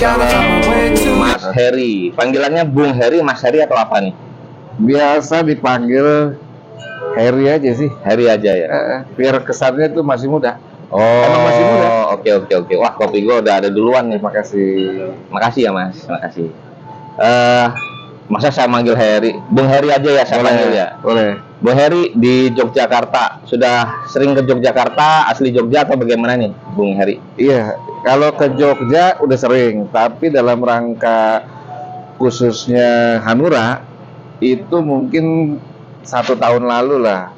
Mas Heri, panggilannya Bung Heri, Mas Heri atau apa nih? Biasa dipanggil Heri aja sih. Heri aja ya. Biar kesannya tuh masih muda. Oh, emang masih muda. Oke. Wah, kopi gue udah ada duluan nih. Makasih ya Mas, makasih. Masa saya manggil Heri? Bung Heri aja ya saya panggil ya. Boleh. Bung Heri di Yogyakarta, sudah sering ke Yogyakarta, asli Jogja atau bagaimana nih, Bung Heri? Iya, kalau ke Jogja udah sering, tapi dalam rangka khususnya Hanura itu mungkin 1 tahun lalu lah,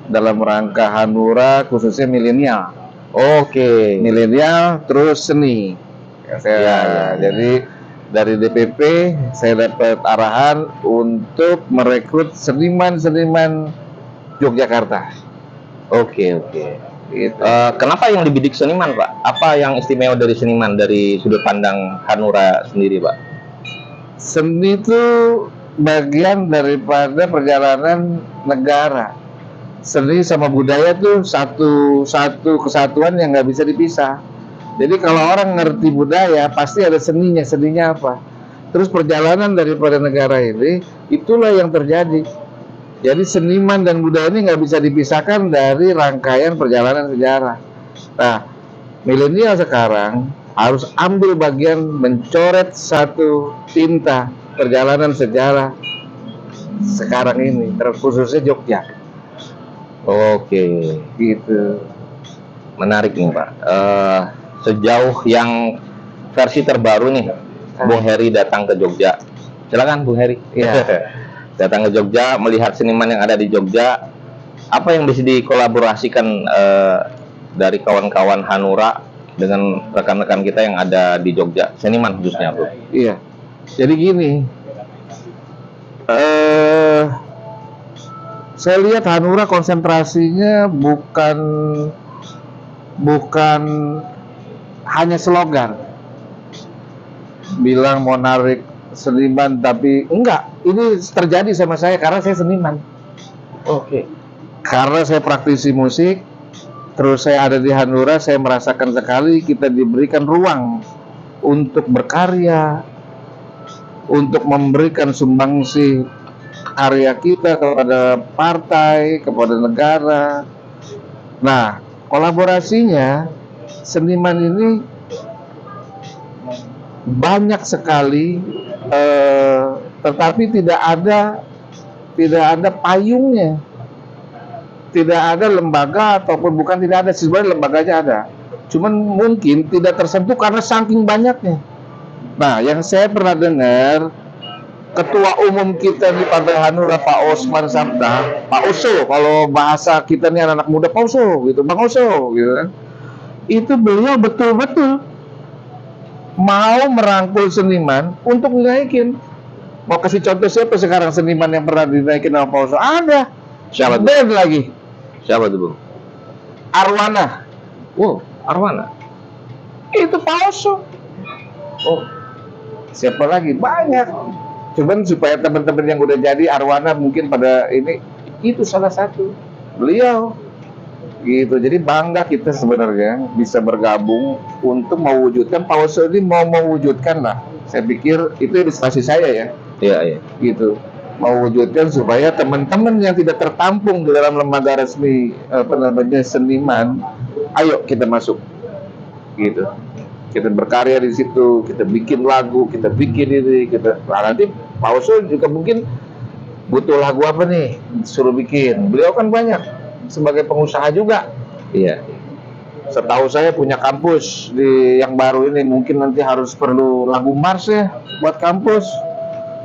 dalam rangka Hanura khususnya milenial. Oke. Milenial terus seni. Jadi dari DPP saya dapat arahan untuk merekrut seniman-seniman Yogyakarta. Oke. Gitu. Kenapa yang dibidik seniman, Pak? Apa yang istimewa dari seniman dari sudut pandang Hanura sendiri, Pak? Seni itu bagian daripada perjalanan negara. Seni sama budaya tuh satu kesatuan yang nggak bisa dipisah. Jadi kalau orang ngerti budaya, pasti ada seninya. Seninya apa? Terus perjalanan daripada negara ini, itulah yang terjadi. Jadi seniman dan budaya ini nggak bisa dipisahkan dari rangkaian perjalanan sejarah. Nah, milenial sekarang harus ambil bagian mencoret satu tinta perjalanan sejarah sekarang ini, terkhususnya Jogja. Oke, gitu. Menarik nih Pak. Sejauh yang versi terbaru nih, Bung Heri datang ke Jogja. Silakan Bung Heri. Iya. Datang ke Jogja, melihat seniman yang ada di Jogja. Apa yang bisa dikolaborasikan dari kawan-kawan Hanura dengan rekan-rekan kita yang ada di Jogja, seniman khususnya, Bro? Iya. Jadi gini, saya lihat Hanura konsentrasinya bukan hanya slogan, bilang mau narik seniman, tapi enggak. Ini terjadi sama saya karena saya seniman. Oke. Karena saya praktisi musik, terus saya ada di Hanura, saya merasakan sekali kita diberikan ruang untuk berkarya, untuk memberikan sumbangsi karya kita kepada partai, kepada negara. Nah, kolaborasinya seniman ini banyak sekali, tetapi tidak ada payungnya, tidak ada lembaga, ataupun bukan tidak ada, sebenarnya lembaganya ada, cuman mungkin tidak tersentuh karena saking banyaknya. Nah, yang saya pernah dengar ketua umum kita di Partai Hanura, Pak Osman Sabta, Pak Oso, kalau bahasa kita nih anak muda, Pak Oso gitu, Bang Oso gitu kan. Itu beliau betul-betul mau merangkul seniman untuk dinaikin. Mau kasih contoh siapa sekarang seniman yang pernah dinaikin sama Pak Oso? Ada. Siapa tuh? Band lagi. Siapa tuh, Bung? Arwana. Wow, Arwana. Itu Pak Oso. Oh, siapa lagi? Banyak. Cuman supaya teman-teman yang udah jadi Arwana mungkin pada ini, itu salah satu beliau. Gitu. Jadi bangga kita sebenarnya bisa bergabung untuk mewujudkan, Pak Oso ini mau mewujudkan lah. Saya pikir itu ilustrasi saya ya. Iya. Gitu. Mewujudkan supaya teman-teman yang tidak tertampung di dalam lembaga resmi seniman, ayo kita masuk. Gitu. Kita berkarya di situ, kita bikin lagu, kita bikin ini, nanti Pak Oso juga mungkin butuh lagu apa nih, suruh bikin. Beliau kan banyak sebagai pengusaha juga. Iya. Setahu saya punya kampus di yang baru ini, mungkin nanti harus perlu lagu Mars ya buat kampus.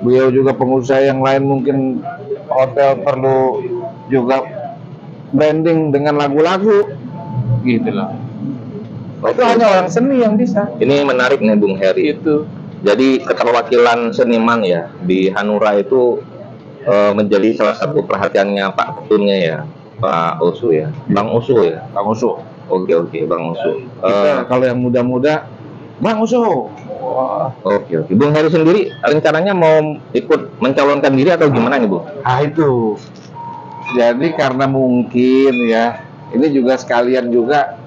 Beliau juga pengusaha yang lain, mungkin hotel perlu juga branding dengan lagu-lagu gitu loh. Itu hanya orang seni yang bisa. Ini menarik nih Bung Heri. Itu. Jadi keterwakilan seniman ya di Hanura itu menjadi salah satu perhatiannya Pak Ketumnya ya, Pak Oso ya, Bang Oso ya. Bang Oso. Oke, Bang Oso. Kalau yang muda-muda, Bang Oso. Oke. Bung Heri sendiri rencananya mau ikut mencalonkan diri atau gimana nih, Bu? Itu. Jadi karena mungkin ya, ini juga sekalian juga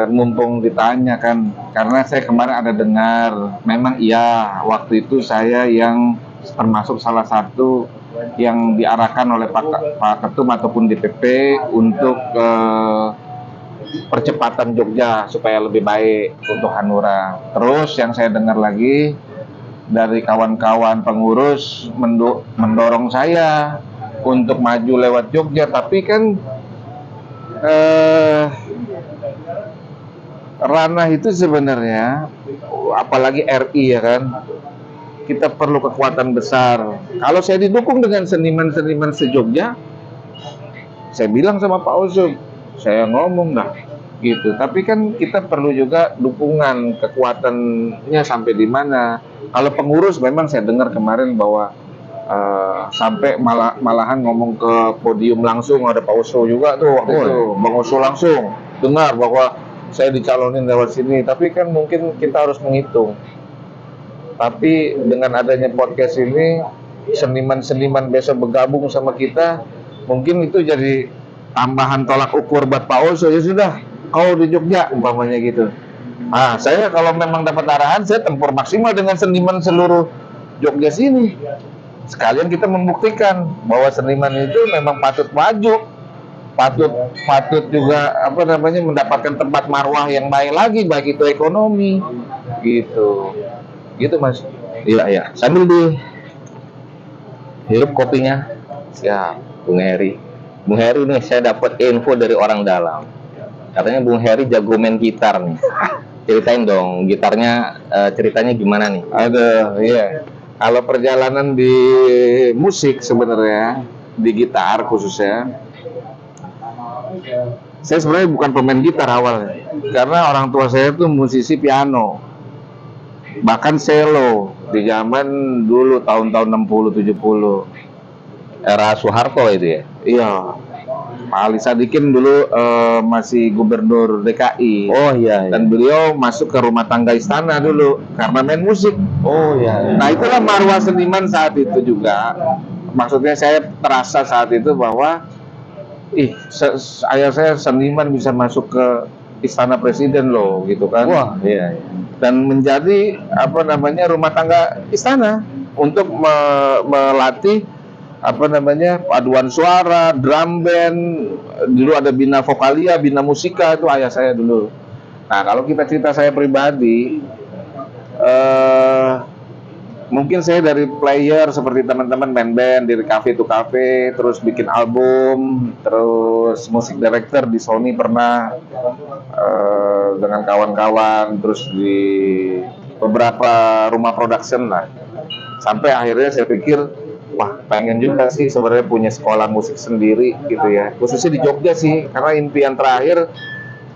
mumpung ditanya kan, karena saya kemarin ada dengar, memang iya waktu itu saya yang termasuk salah satu yang diarahkan oleh Pak Ketum ataupun DPP untuk percepatan Jogja supaya lebih baik untuk Hanura. Terus yang saya dengar lagi dari kawan-kawan pengurus mendorong saya untuk maju lewat Jogja, tapi kan ranah itu sebenarnya, apalagi RI ya kan, kita perlu kekuatan besar. Kalau saya didukung dengan seniman-seniman se-Jogja, saya bilang sama Pak Oso, saya ngomong dah gitu. Tapi kan kita perlu juga dukungan, kekuatannya sampai di mana. Kalau pengurus memang saya dengar kemarin bahwa sampai malahan ngomong ke podium langsung, ada Pak Oso juga tuh waktu itu, Bang Oso langsung dengar bahwa saya dicalonin lewat sini. Tapi kan mungkin kita harus menghitung. Tapi dengan adanya podcast ini, seniman-seniman besok bergabung sama kita, mungkin itu jadi tambahan tolak ukur buat Pak Oso. Ya sudah, kau di Jogja umpamanya gitu. Nah, saya kalau memang dapat arahan, saya tempur maksimal dengan seniman seluruh Jogja sini. Sekalian kita membuktikan bahwa seniman itu memang patut maju, patut juga mendapatkan tempat marwah yang baik lagi, baik itu ekonomi, gitu. Gitu Mas. Iya, iya. Sambil dihirup kopinya. Ya, Bung Heri. Bung Heri nih, saya dapat info dari orang dalam. Katanya Bung Heri jago main gitar nih. Ceritain dong, gitarnya ceritanya gimana nih? Ada, iya. Kalau perjalanan di musik sebenarnya, di gitar khususnya, saya sebenarnya bukan pemain gitar awalnya. Karena orang tua saya tuh musisi piano. Bahkan cello di zaman dulu tahun-tahun 60 70. Era Soeharto itu ya? Iya. Pak Ali Sadikin dulu masih gubernur DKI. Oh iya, iya. Dan beliau masuk ke rumah tangga istana dulu karena main musik. Oh iya. Nah, itulah marwah seniman saat itu juga. Maksudnya saya terasa saat itu bahwa ayah saya seniman bisa masuk ke istana presiden loh, gitu kan. Wah, iya, iya. Dan menjadi rumah tangga istana untuk melatih paduan suara, drum band. Dulu ada bina vokalia, bina musika, itu ayah saya dulu. Nah, kalau kita cerita saya pribadi, mungkin saya dari player seperti teman-teman main band dari cafe to cafe, terus bikin album, terus musik director di Sony pernah dengan kawan-kawan, terus di beberapa rumah production lah. Sampai akhirnya saya pikir, wah pengen juga sih sebenarnya punya sekolah musik sendiri gitu ya, khususnya di Jogja sih, karena impian terakhir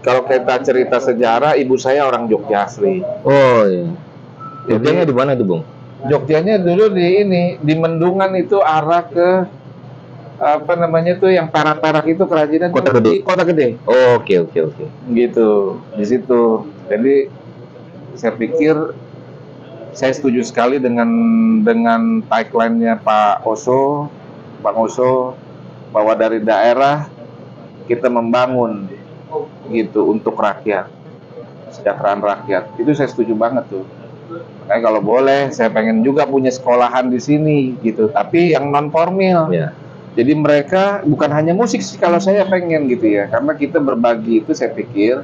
kalau kita cerita sejarah, ibu saya orang Jogja asli. Oh iya. Jogjanya di mana tuh, Bung? Jogjanya dulu di Mendungan, itu arah ke yang perak-perak itu kerajinan Kota Gede. Kota Gede. Oh, oke. Gitu, di situ. Jadi saya pikir saya setuju sekali dengan tagline-nya Pak Oso, Bang Oso, bahwa dari daerah kita membangun gitu untuk rakyat, kesejahteraan rakyat. Itu saya setuju banget tuh. Makanya kalau boleh, saya pengen juga punya sekolahan di sini gitu, tapi yang non formal. Ya. Jadi mereka bukan hanya musik sih, kalau saya pengen gitu ya, karena kita berbagi itu. Saya pikir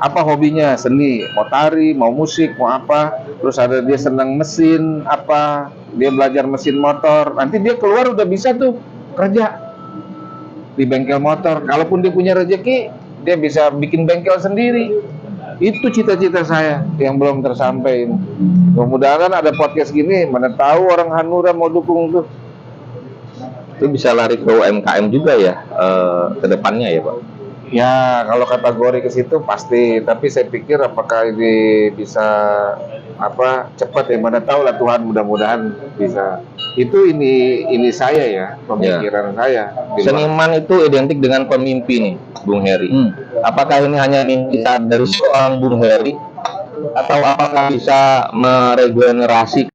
apa hobinya, seni, mau tari, mau musik, mau apa, terus ada dia senang mesin, apa dia belajar mesin motor, nanti dia keluar udah bisa tuh kerja di bengkel motor. Kalaupun dia punya rezeki, dia bisa bikin bengkel sendiri. Itu cita-cita saya yang belum tersampaikan. Mudah-mudahan ada podcast gini, mana tahu orang Hanura mau dukung tuh. Itu bisa lari ke UMKM juga ya, ke depannya ya, Pak? Ya, kalau kategori ke situ pasti, tapi saya pikir apakah ini bisa cepat ya, mana tahu lah Tuhan, mudah-mudahan bisa. Itu ini saya ya, pemikiran saya. Seniman itu identik dengan pemimpi nih, Bung Heri. Apakah ini hanya mimpi dari seorang Bung Heri, atau apakah bisa meregenerasi